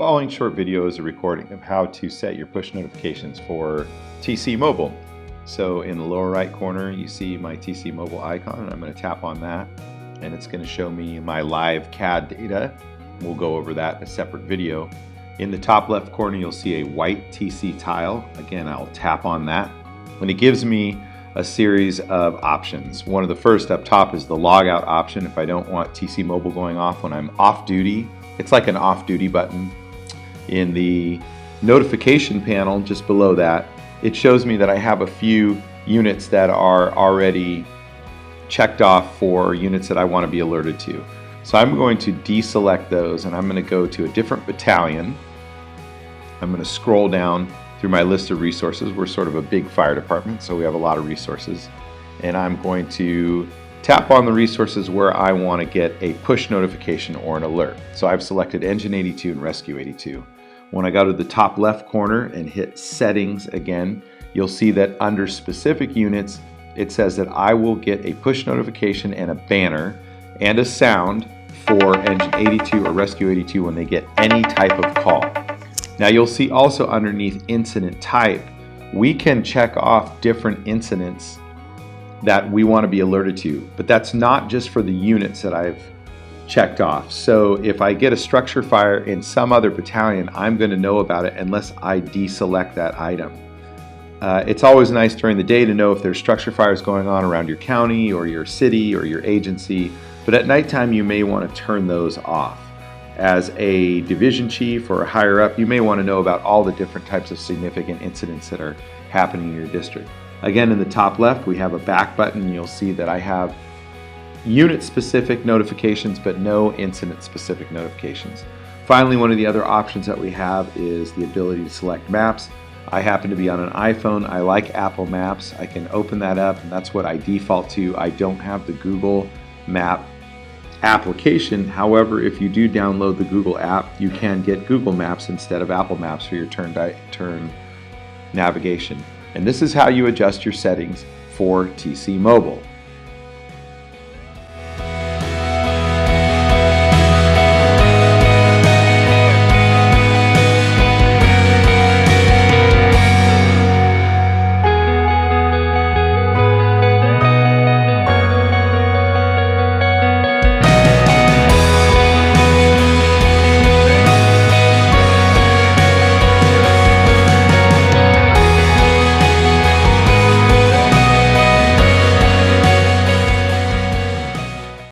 following short video is a recording of how to set your push notifications for TC Mobile. So in the lower right corner you see my TC Mobile icon, and I'm going to tap on that and it's going to show me my live CAD data. We'll go over that in a separate video. In the top left corner you'll see a white TC tile. Again, I'll tap on that and it gives me a series of options. One of the first up top is the logout option if I don't want TC Mobile going off when I'm off duty. It's like an off duty button. In the notification panel just below that, it shows me that I have a few units that are already checked off for units that I want to be alerted to. So I'm going to deselect those and I'm going to go to a different battalion. I'm going to scroll down through my list of resources. We're sort of a big fire department, so we have a lot of resources. And I'm going to tap on the resources where I want to get a push notification or an alert. So I've selected Engine 82 and Rescue 82. When I go to the top left corner and hit Settings again, you'll see that under specific units, it says that I will get a push notification and a banner and a sound for Engine 82 or Rescue 82 when they get any type of call. Now you'll see also underneath incident type, we can check off different incidents that we want to be alerted to, but that's not just for the units that I've checked off. So if I get a structure fire in some other battalion, I'm going to know about it unless I deselect that item. It's always nice during the day to know if there's structure fires going on around your county or your city or your agency, but at nighttime you may want to turn those off. As a division chief or a higher up, you may want to know about all the different types of significant incidents that are happening in your district. Again, in the top left, we have a back button. You'll see that I have unit-specific notifications, but no incident-specific notifications. Finally, one of the other options that we have is the ability to select maps. I happen to be on an iPhone. I like Apple Maps. I can open that up, and that's what I default to. I don't have the Google Map application. However, if you do download the Google app, you can get Google Maps instead of Apple Maps for your turn navigation. And this is how you adjust your settings for TC Mobile.